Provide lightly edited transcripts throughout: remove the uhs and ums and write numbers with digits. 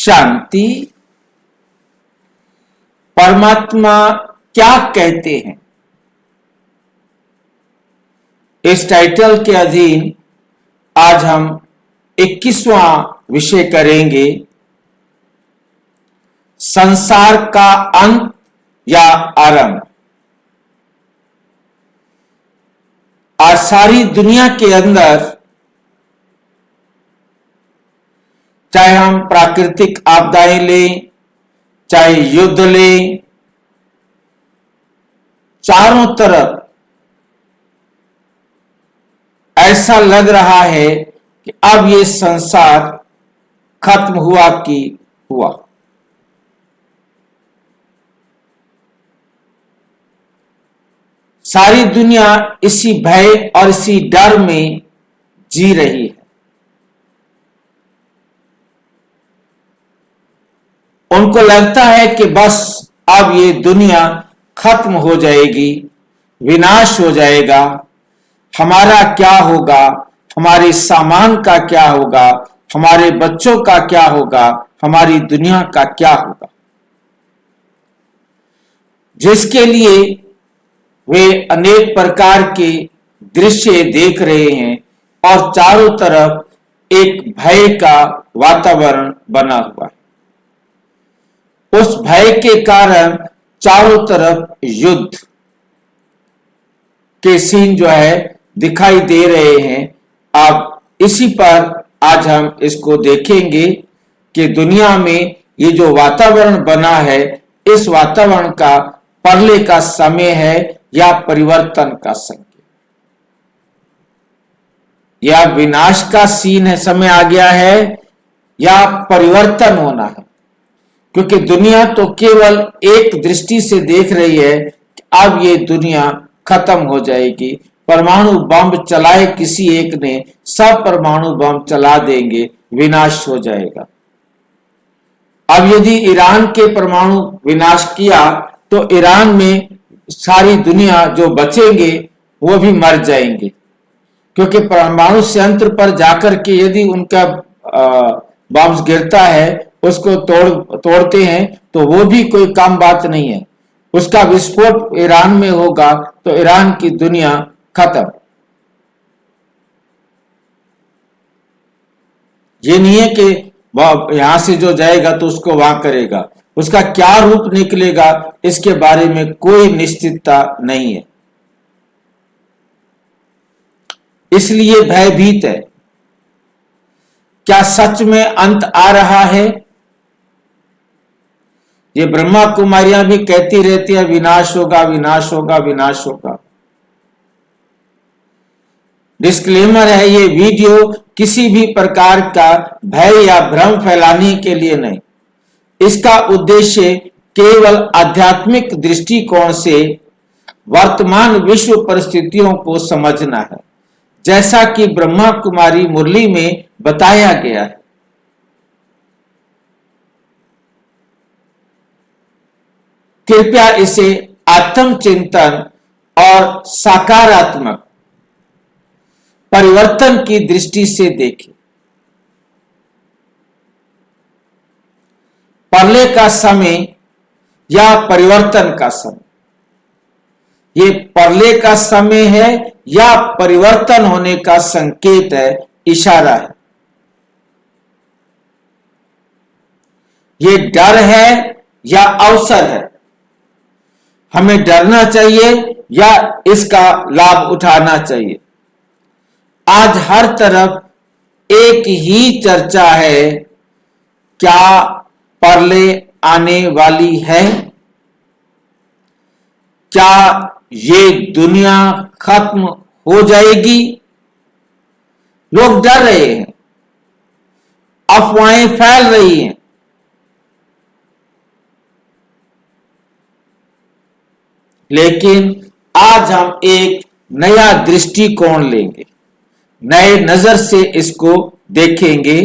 शांति। परमात्मा क्या कहते हैं, इस टाइटल के अधीन आज हम 21वां विषय करेंगे, संसार का अंत या आरंभ। आज सारी दुनिया के अंदर, चाहे हम प्राकृतिक आपदाएं लें, चाहे युद्ध लें, चारों तरफ ऐसा लग रहा है कि अब ये संसार खत्म हुआ कि हुआ। सारी दुनिया इसी भय और इसी डर में जी रही है। उनको लगता है कि बस अब ये दुनिया खत्म हो जाएगी, विनाश हो जाएगा। हमारा क्या होगा, हमारे सामान का क्या होगा, हमारे बच्चों का क्या होगा, हमारी दुनिया का क्या होगा, जिसके लिए वे अनेक प्रकार के दृश्य देख रहे हैं और चारों तरफ एक भय का वातावरण बना हुआ है। उस भय के कारण चारों तरफ युद्ध के सीन जो है दिखाई दे रहे हैं। अब इसी पर आज हम इसको देखेंगे कि दुनिया में ये जो वातावरण बना है, इस वातावरण का परले का समय है या परिवर्तन का संकेत, या विनाश का सीन है, समय आ गया है, या परिवर्तन होना है। क्योंकि दुनिया तो केवल एक दृष्टि से देख रही है कि अब ये दुनिया खत्म हो जाएगी। परमाणु बम चलाए किसी एक ने, सब परमाणु बम चला देंगे, विनाश हो जाएगा। अब यदि ईरान के परमाणु विनाश किया तो ईरान में सारी दुनिया जो बचेंगे वो भी मर जाएंगे। क्योंकि परमाणु संयंत्र पर जाकर के यदि उनका बम गिरता है, उसको तोड़ते हैं, तो वो भी कोई कम बात नहीं है। उसका विस्फोट ईरान में होगा तो ईरान की दुनिया खत्म। ये नहीं है कि यहां से जो जाएगा तो उसको वहां करेगा, उसका क्या रूप निकलेगा इसके बारे में कोई निश्चितता नहीं है। इसलिए भयभीत है। क्या सच में अंत आ रहा है? ये ब्रह्मा कुमारियां भी कहती रहती है विनाश होगा, विनाश होगा, विनाश होगा। डिस्क्लेमर है, ये वीडियो किसी भी प्रकार का भय या भ्रम फैलाने के लिए नहीं। इसका उद्देश्य केवल आध्यात्मिक दृष्टिकोण से वर्तमान विश्व परिस्थितियों को समझना है, जैसा कि ब्रह्मा कुमारी मुरली में बताया गया है। कृपया इसे आत्मचिंतन और सकारात्मक परिवर्तन की दृष्टि से देखें। परले का समय या परिवर्तन का समय, ये परले का समय है या परिवर्तन होने का संकेत है, इशारा है। ये डर है या अवसर है? हमें डरना चाहिए या इसका लाभ उठाना चाहिए? आज हर तरफ एक ही चर्चा है, क्या परले आने वाली है? क्या ये दुनिया खत्म हो जाएगी? लोग डर रहे हैं, अफवाहें फैल रही हैं। लेकिन आज हम एक नया दृष्टिकोण लेंगे, नए नजर से इसको देखेंगे।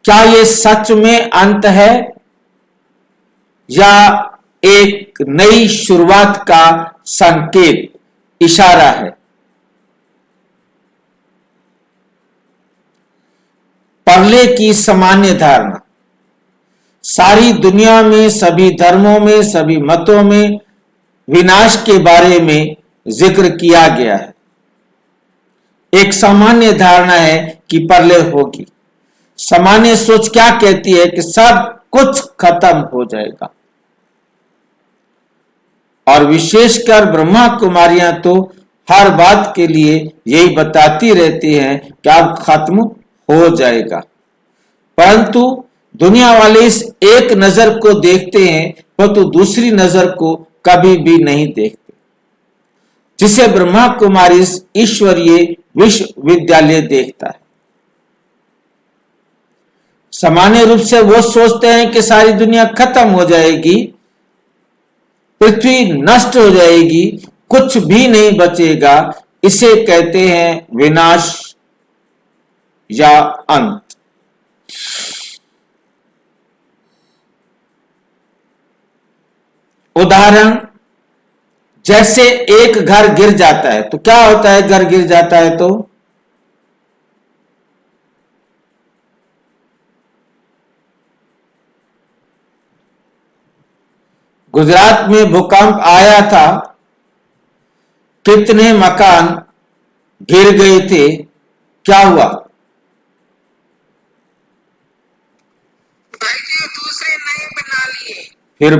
क्या ये सच में अंत है या एक नई शुरुआत का संकेत, इशारा है? परले की सामान्य धारणा, सारी दुनिया में, सभी धर्मों में, सभी मतों में विनाश के बारे में जिक्र किया गया है। एक सामान्य धारणा है कि प्रलय होगी। सामान्य सोच क्या कहती है कि सब कुछ खत्म हो जाएगा, और विशेषकर ब्रह्मा कुमारियां तो हर बात के लिए यही बताती रहती हैं कि अब खत्म हो जाएगा। परंतु दुनिया वाले इस एक नजर को देखते हैं, परंतु दूसरी नजर को कभी भी नहीं देखते, जिसे ब्रह्मा कुमारी ईश्वरीय विश्वविद्यालय देखता है। सामान्य रूप से वो सोचते हैं कि सारी दुनिया खत्म हो जाएगी, पृथ्वी नष्ट हो जाएगी, कुछ भी नहीं बचेगा। इसे कहते हैं विनाश या अंत। उदाहरण, जैसे एक घर गिर जाता है तो क्या होता है? घर गिर जाता है तो गुजरात में भूकंप आया था, कितने मकान गिर गए थे, क्या हुआ? दूसरे नए बना लिए। फिर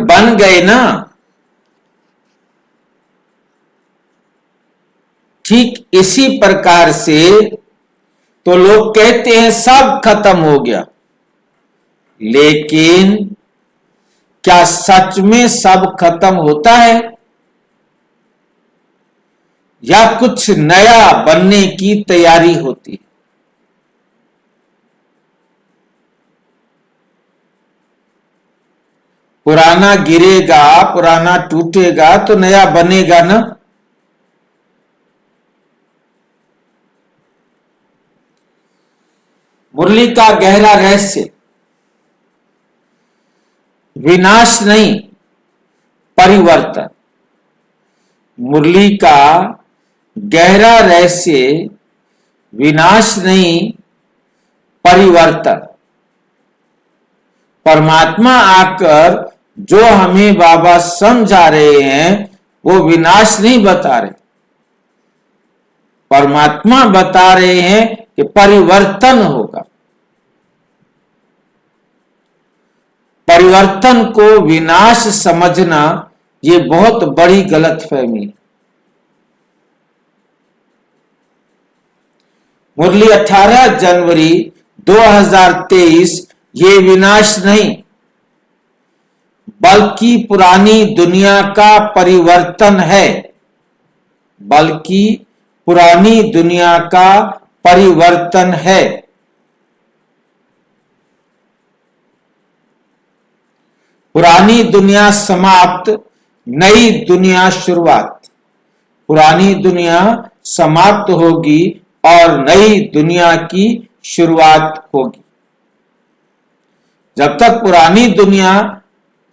बन गए ना। ठीक इसी प्रकार से तो लोग कहते हैं सब खत्म हो गया, लेकिन क्या सच में सब खत्म होता है, या कुछ नया बनने की तैयारी होती है? पुराना गिरेगा, पुराना टूटेगा तो नया बनेगा ना। मुरली का गहरा रहस्य विनाश नहीं, परिवर्तन। मुरली का गहरा रहस्य विनाश नहीं, परिवर्तन। परमात्मा आकर जो हमें बाबा समझा रहे हैं वो विनाश नहीं बता रहे, परमात्मा बता रहे हैं कि परिवर्तन होगा। परिवर्तन को विनाश समझना ये बहुत बड़ी गलतफहमी है। मुरली 18 जनवरी 2023 ये विनाश नहीं, बल्कि पुरानी दुनिया का परिवर्तन है। बल्कि पुरानी दुनिया का परिवर्तन है। पुरानी दुनिया समाप्त, नई दुनिया शुरुआत। पुरानी दुनिया समाप्त होगी और नई दुनिया की शुरुआत होगी। जब तक पुरानी दुनिया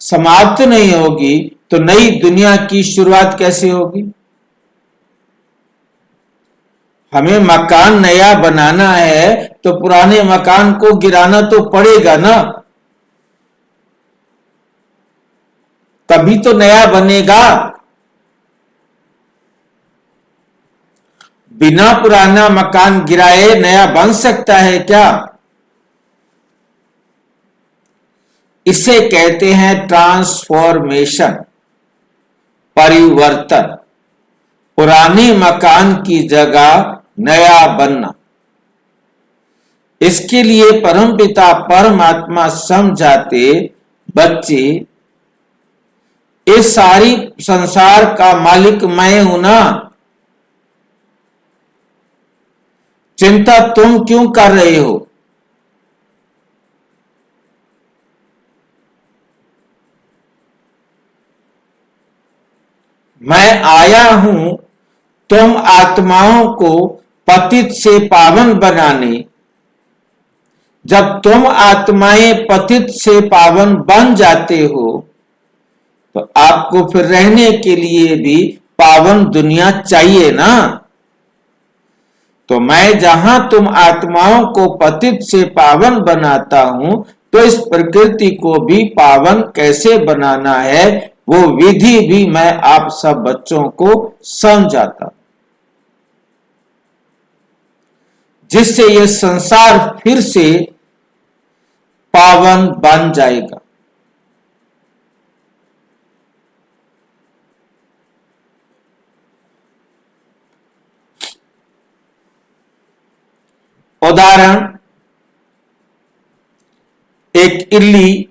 समाप्त नहीं होगी तो नई दुनिया की शुरुआत कैसे होगी? हमें मकान नया बनाना है तो पुराने मकान को गिराना तो पड़ेगा ना, तभी तो नया बनेगा। बिना पुराना मकान गिराए नया बन सकता है क्या? इसे कहते हैं ट्रांसफॉर्मेशन, परिवर्तन। पुराने मकान की जगह नया बनना। इसके लिए परमपिता परमात्मा समझाते, बच्चे इस सारी संसार का मालिक मैं हूं ना, चिंता तुम क्यों कर रहे हो? मैं आया हूं तुम आत्माओं को पतित से पावन बनाने। जब तुम आत्माएं पतित से पावन बन जाते हो तो आपको फिर रहने के लिए भी पावन दुनिया चाहिए ना। तो मैं जहां तुम आत्माओं को पतित से पावन बनाता हूं, तो इस प्रकृति को भी पावन कैसे बनाना है वो विधि भी मैं आप सब बच्चों को समझाता, जिससे ये संसार फिर से पावन बन जाएगा। उदाहरण, एक इल्ली,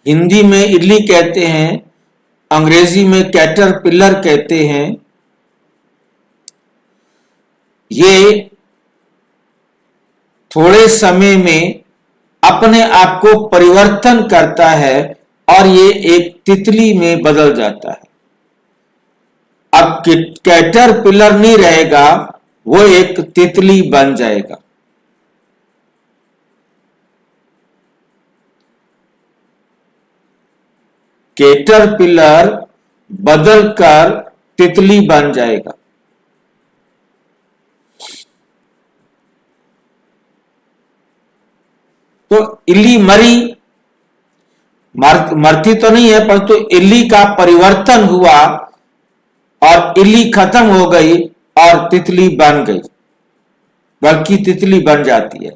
हिंदी में इल्ली कहते हैं, अंग्रेजी में कैटरपिलर कहते हैं। ये थोड़े समय में अपने आप को परिवर्तन करता है और ये एक तितली में बदल जाता है। अब कैटरपिलर नहीं रहेगा, वो एक तितली बन जाएगा। कैटरपिलर बदलकर तितली बन जाएगा। तो इल्ली मरती तो नहीं है, परंतु इल्ली का परिवर्तन हुआ और इल्ली खत्म हो गई और तितली बन गई, बल्कि तितली बन जाती है।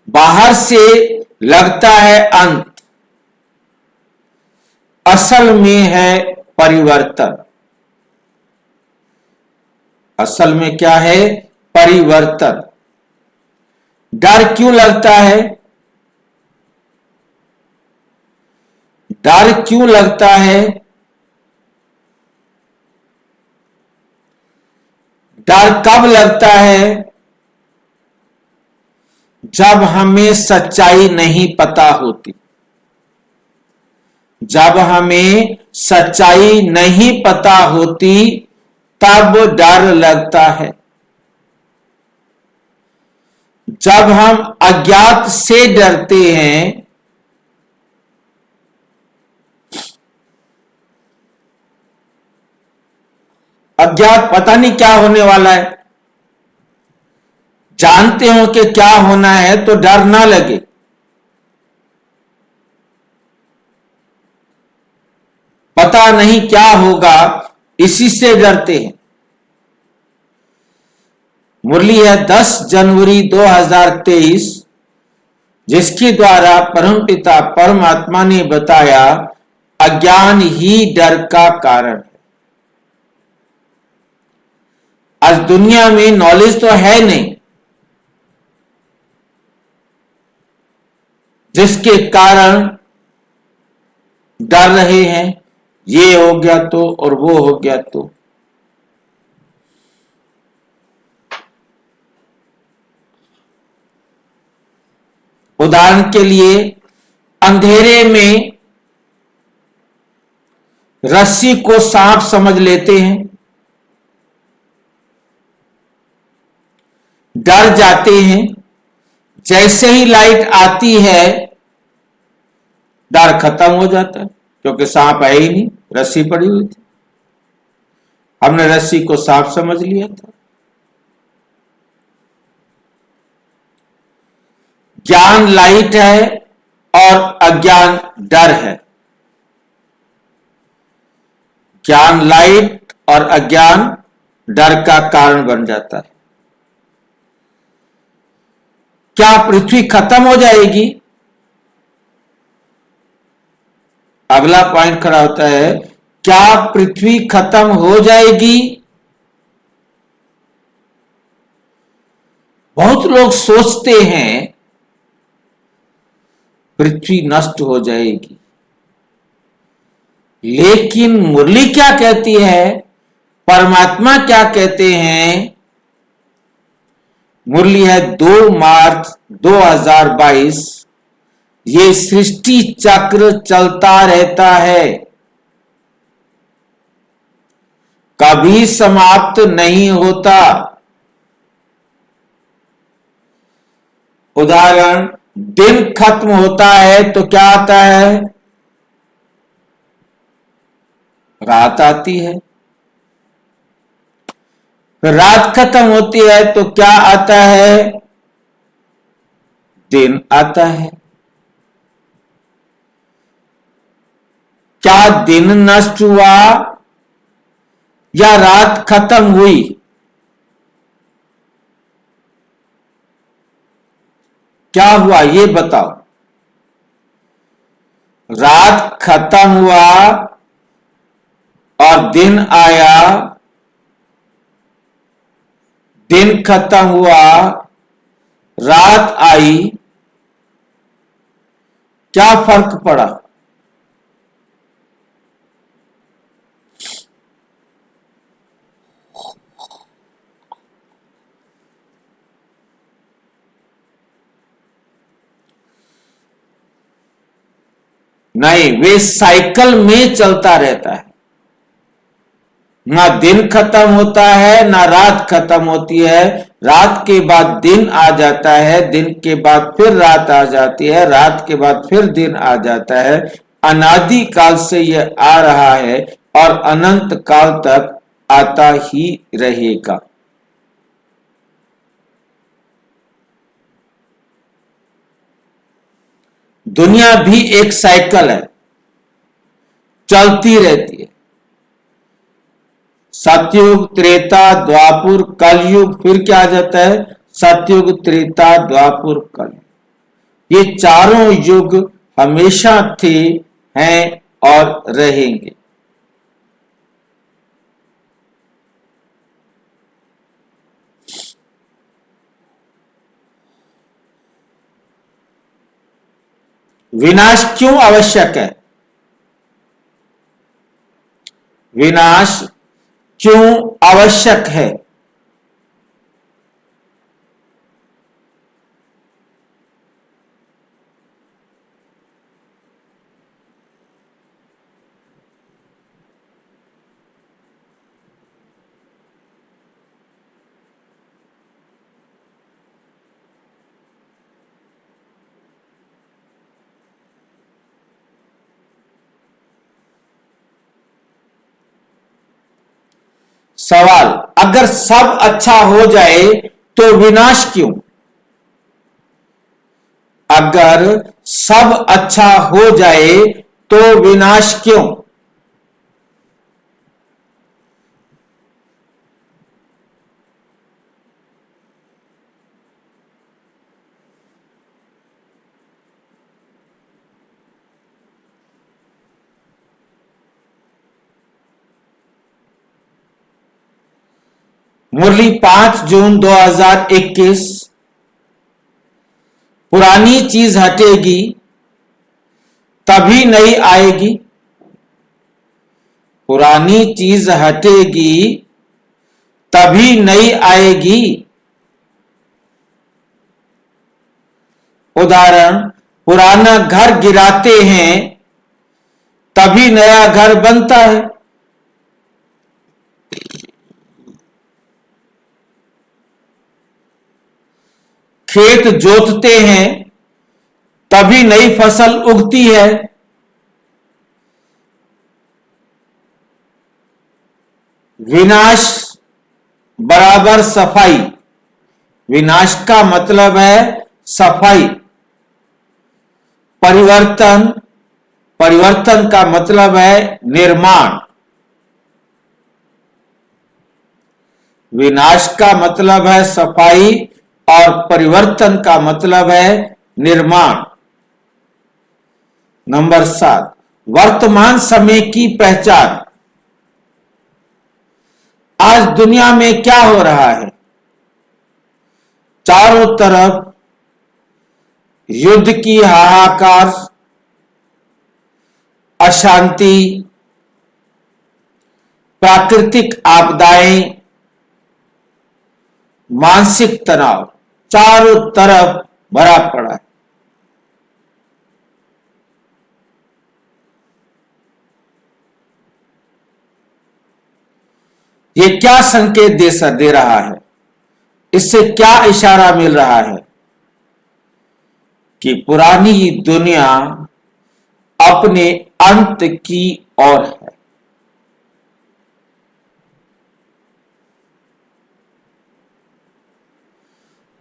बाहर से लगता है अंत, असल में है परिवर्तन। असल में क्या है? परिवर्तन। डर क्यों लगता है? डर क्यों लगता है? डर कब लगता है? जब हमें सच्चाई नहीं पता होती। जब हमें सच्चाई नहीं पता होती तब डर लगता है। जब हम अज्ञात से डरते हैं, अज्ञात पता नहीं क्या होने वाला है, जानते हो कि क्या होना है तो डर ना लगे। पता नहीं क्या होगा, इसी से डरते हैं। मुरली है 10 जनवरी 2023, जिसके द्वारा परमपिता परमात्मा ने बताया अज्ञान ही डर का कारण है। आज दुनिया में नॉलेज तो है नहीं, जिसके कारण डर रहे हैं, ये हो गया तो और वो हो गया तो। उदाहरण के लिए, अंधेरे में रस्सी को सांप समझ लेते हैं, डर जाते हैं। जैसे ही लाइट आती है डर खत्म हो जाता है, क्योंकि सांप है ही नहीं, रस्सी पड़ी हुई थी। हमने रस्सी को सांप समझ लिया था। ज्ञान लाइट है और अज्ञान डर है। ज्ञान लाइट और अज्ञान डर का कारण बन जाता है। क्या पृथ्वी खत्म हो जाएगी? अगला पॉइंट खड़ा होता है, क्या पृथ्वी खत्म हो जाएगी? बहुत लोग सोचते हैं पृथ्वी नष्ट हो जाएगी, लेकिन मुरली क्या कहती है, परमात्मा क्या कहते हैं? मुरली है 2 मार्च 2022, ये सृष्टि चक्र चलता रहता है, कभी समाप्त नहीं होता। उदाहरण, दिन खत्म होता है तो क्या आता है? रात आती है। फिर रात खत्म होती है तो क्या आता है? दिन आता है। क्या दिन नष्ट हुआ या रात खत्म हुई? क्या हुआ ये बताओ। रात खत्म हुआ और दिन आया, दिन खत्म हुआ, रात आई, क्या फर्क पड़ा? नहीं, वे साइकिल में चलता रहता है। ना दिन खत्म होता है ना रात खत्म होती है। रात के बाद दिन आ जाता है, दिन के बाद फिर रात आ जाती है, रात के बाद फिर दिन आ जाता है। अनादि काल से यह आ रहा है और अनंत काल तक आता ही रहेगा। दुनिया भी एक साइकिल है, चलती रहती है। सतयुग, त्रेता, द्वापुर, कलयुग, फिर क्या आ जाता है? सतयुग, त्रेता, द्वापुर, कलयुग। ये चारों युग हमेशा थे, हैं और रहेंगे। विनाश क्यों आवश्यक है? विनाश क्यों आवश्यक है? सवाल, अगर सब अच्छा हो जाए तो विनाश क्यों? अगर सब अच्छा हो जाए तो विनाश क्यों? मुरली 5 जून 2021। पुरानी चीज हटेगी तभी नई आएगी। पुरानी चीज हटेगी तभी नई आएगी। उदाहरण, पुराना घर गिराते हैं तभी नया घर बनता है। खेत जोतते हैं तभी नई फसल उगती है। विनाश बराबर सफाई। विनाश का मतलब है सफाई। परिवर्तन, परिवर्तन का मतलब है निर्माण। विनाश का मतलब है सफाई और परिवर्तन का मतलब है निर्माण। नंबर 7, वर्तमान समय की पहचान। आज दुनिया में क्या हो रहा है? चारों तरफ युद्ध की हाहाकार, अशांति, प्राकृतिक आपदाएं, मानसिक तनाव, चारों तरफ भरा पड़ा है। ये क्या संकेत दे रहा है? इससे क्या इशारा मिल रहा है? कि पुरानी दुनिया अपने अंत की ओर है।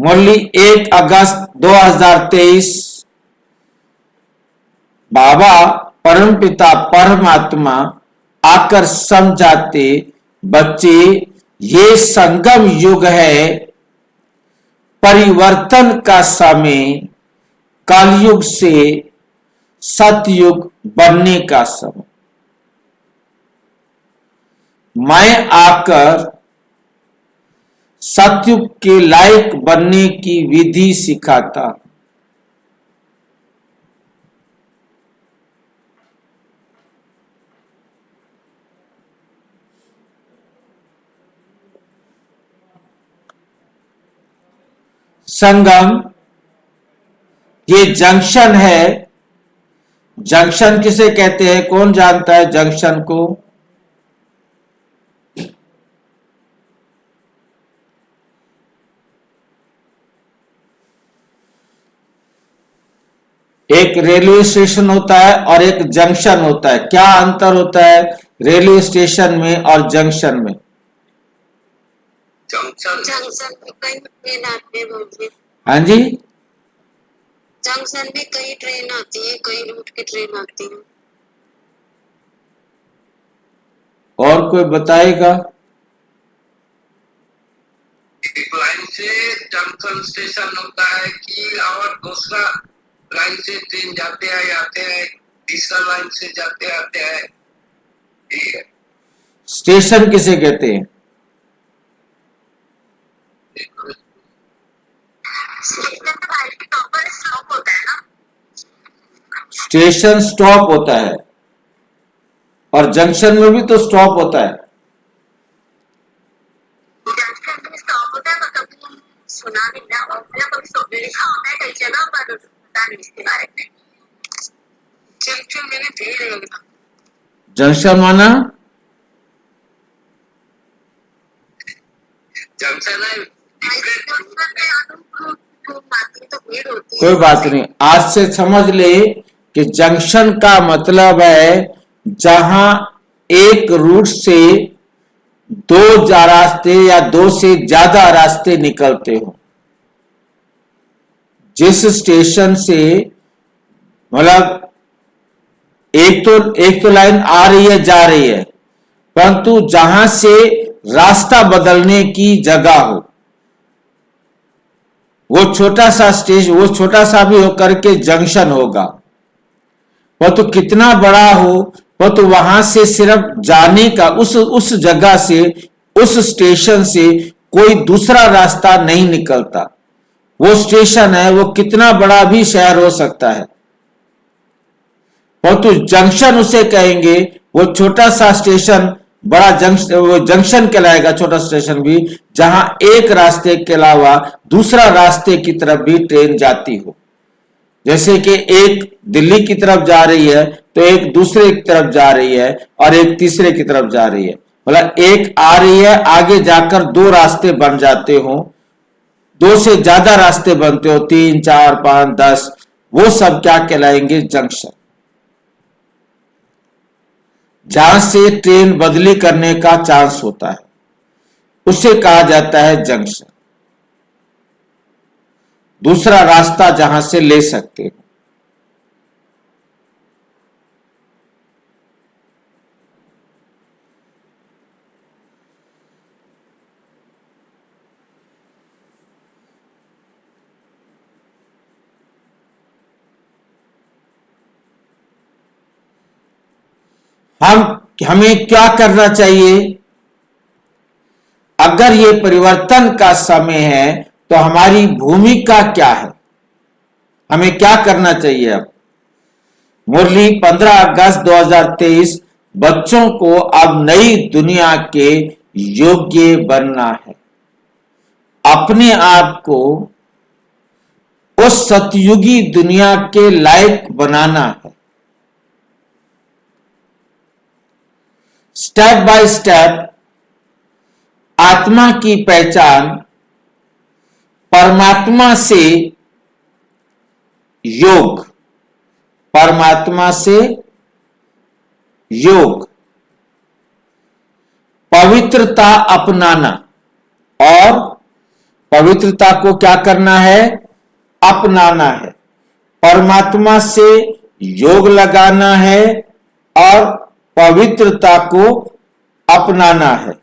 मुरली 1 अगस्त 2023। बाबा परमपिता परमात्मा आकर समझाते, बच्चे ये संगम युग है, परिवर्तन का समय, कलयुग से सतयुग बनने का समय। मैं आकर सतयुग के लायक बनने की विधि सिखाता। संगम ये जंक्शन है। जंक्शन किसे कहते हैं? कौन जानता है जंक्शन को? एक रेलवे स्टेशन होता है और एक जंक्शन होता है। क्या अंतर होता है रेलवे स्टेशन में और जंक्शन में? जंक्शन में कई ट्रेन आते हैं। हाँ जी, जंक्शन में कई ट्रेन आती है, कई रूट की ट्रेन आती है। और कोई बताएगा? एक लाइन से जंक्शन स्टेशन होता है कि और दूसरा लाइन से ट्रेन जाते हैं आते हैं, तीसरा लाइन से जाते आते हैं। ठीक है। स्टेशन किसे कहते हैं? स्टॉप होता है ना। स्टेशन स्टॉप होता है और जंक्शन में भी तो स्टॉप होता है। जंक्शन में स्टॉप होता है, मतलब सुना नहीं ना, कभी लिखा होता है कई जगह पर, पता नहीं इसके बारे में। जंक्शन मैंने भीड़। जंक्शन माना जंक्शन है कोई बात नहीं। आज से समझ ले कि जंक्शन का मतलब है जहां एक रूट से दो रास्ते या दो से ज्यादा रास्ते निकलते हो। जिस स्टेशन से मतलब एक तो लाइन आ रही है जा रही है, परंतु जहां से रास्ता बदलने की जगह हो, वो छोटा सा स्टेशन, वो छोटा सा भी होकर के जंक्शन होगा। वह तो कितना बड़ा हो, वह तो वहां से सिर्फ जाने का, उस जगह से, उस स्टेशन से कोई दूसरा रास्ता नहीं निकलता। वो स्टेशन है, वो कितना बड़ा भी शहर हो सकता है। और तो जंक्शन उसे कहेंगे, वो छोटा सा स्टेशन बड़ा जंक्शन, वो जंक्शन कहलाएगा, छोटा स्टेशन भी, जहां एक रास्ते के अलावा दूसरा रास्ते की तरफ भी ट्रेन जाती हो। जैसे कि एक दिल्ली की तरफ जा रही है तो एक दूसरे की तरफ जा रही है और एक तीसरे की तरफ जा रही है। मतलब एक आ रही है, आगे जाकर दो रास्ते बन जाते हो, दो से ज्यादा रास्ते बनते हो, 3, 4, 5, 10, वो सब क्या कहलाएंगे? जंक्शन। जहां से ट्रेन बदली करने का चांस होता है उसे कहा जाता है जंक्शन। दूसरा रास्ता जहां से ले सकते हो। हमें क्या करना चाहिए? अगर ये परिवर्तन का समय है तो हमारी भूमिका क्या है? हमें क्या करना चाहिए? अब मुरली 15 अगस्त 2023। बच्चों को अब नई दुनिया के योग्य बनना है, अपने आप को उस सतयुगी दुनिया के लायक बनाना है। स्टेप बाय स्टेप आत्मा की पहचान परमात्मा से योग, परमात्मा से योग, पवित्रता अपनाना और पवित्रता को क्या करना है? अपनाना है, परमात्मा से योग लगाना है और पवित्रता को अपनाना है।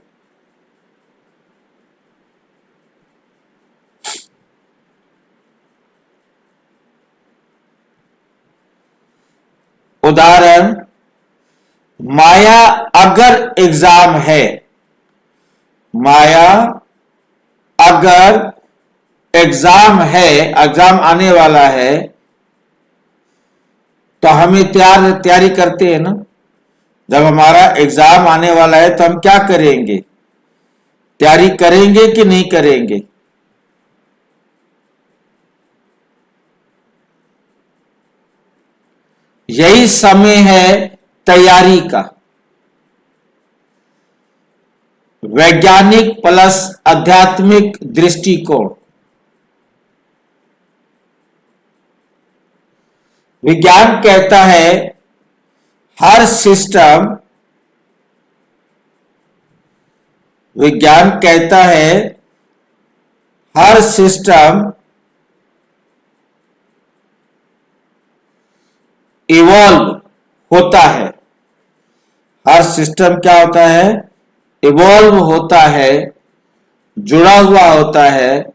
उदाहरण, माया अगर एग्जाम है, माया अगर एग्जाम है, एग्जाम आने वाला है, तो हमें तैयारी करते हैं ना। जब हमारा एग्जाम आने वाला है तो हम क्या करेंगे? तैयारी करेंगे कि नहीं करेंगे? यही समय है तैयारी का। वैज्ञानिक प्लस आध्यात्मिक दृष्टिकोण। विज्ञान कहता है हर सिस्टम, विज्ञान कहता है हर सिस्टम इवॉल्व होता है। हर सिस्टम क्या होता है? इवॉल्व होता है, जुड़ा हुआ होता है।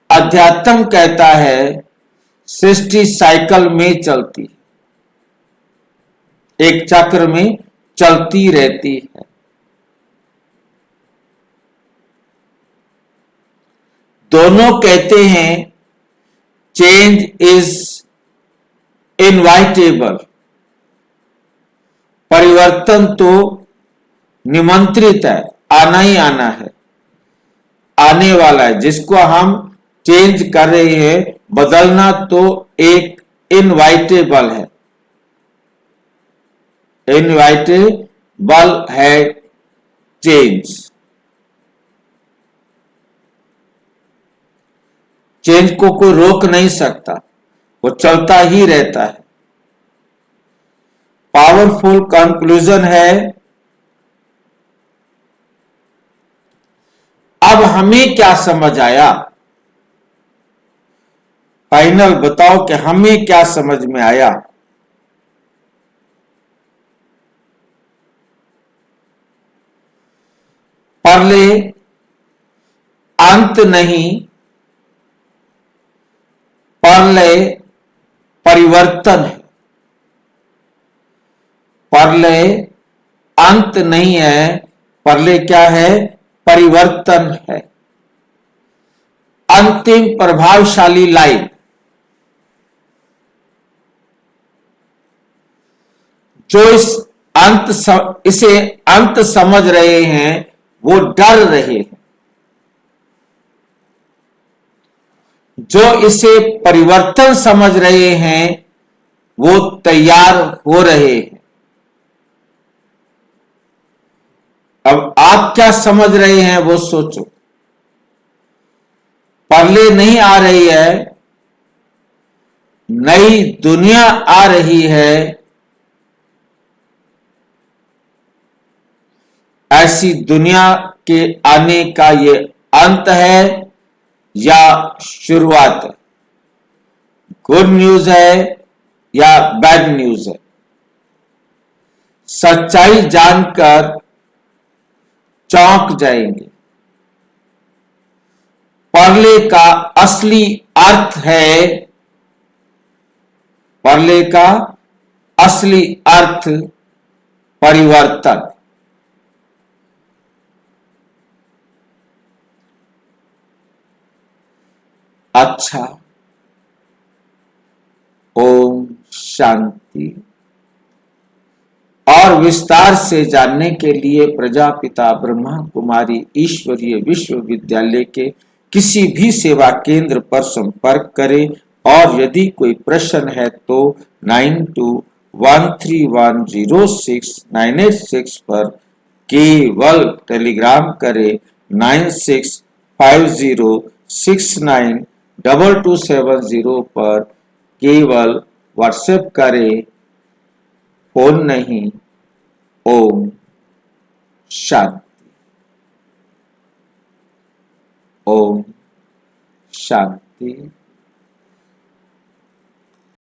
अध्यात्म कहता है सृष्टि साइकिल में चलती, एक चक्र में चलती रहती है। दोनों कहते हैं चेंज इज इनवाइटेबल, परिवर्तन तो निमंत्रित है, आना ही आना है, आने वाला है। जिसको हम चेंज कर रहे हैं, बदलना तो एक इनवाइटेबल है, इनवाइटेबल है चेंज। चेंज को कोई रोक नहीं सकता, वो चलता ही रहता है। पावरफुल कंक्लूजन है, अब हमें क्या समझ आया? फाइनल बताओ कि हमें क्या समझ में आया? पहले अंत नहीं, पहले परिवर्तन है। पहले अंत नहीं है, पहले क्या है? परिवर्तन है। अंतिम प्रभावशाली लाइन, जो इसे अंत समझ रहे हैं वो डर रहे हैं, जो इसे परिवर्तन समझ रहे हैं वो तैयार हो रहे हैं। अब आप क्या समझ रहे हैं वो सोचो। पहले नहीं आ रही है, नई दुनिया आ रही है। ऐसी दुनिया के आने का ये अंत है या शुरुआत है? गुड न्यूज है या बैड न्यूज है? सच्चाई जानकर चौंक जाएंगे। पहले का असली अर्थ है, पहले का असली अर्थ परिवर्तन। अच्छा, ओम शांति। और विस्तार से जानने के लिए प्रजापिता ब्रह्मा कुमारी ईश्वरीय विश्वविद्यालय के किसी भी सेवा केंद्र पर संपर्क करें। और यदि कोई प्रश्न है तो 9213106986 पर केवल टेलीग्राम करें। 9650692270 पर केवल व्हाट्सएप करें, फोन नहीं। ओम शांति। ओम शांति।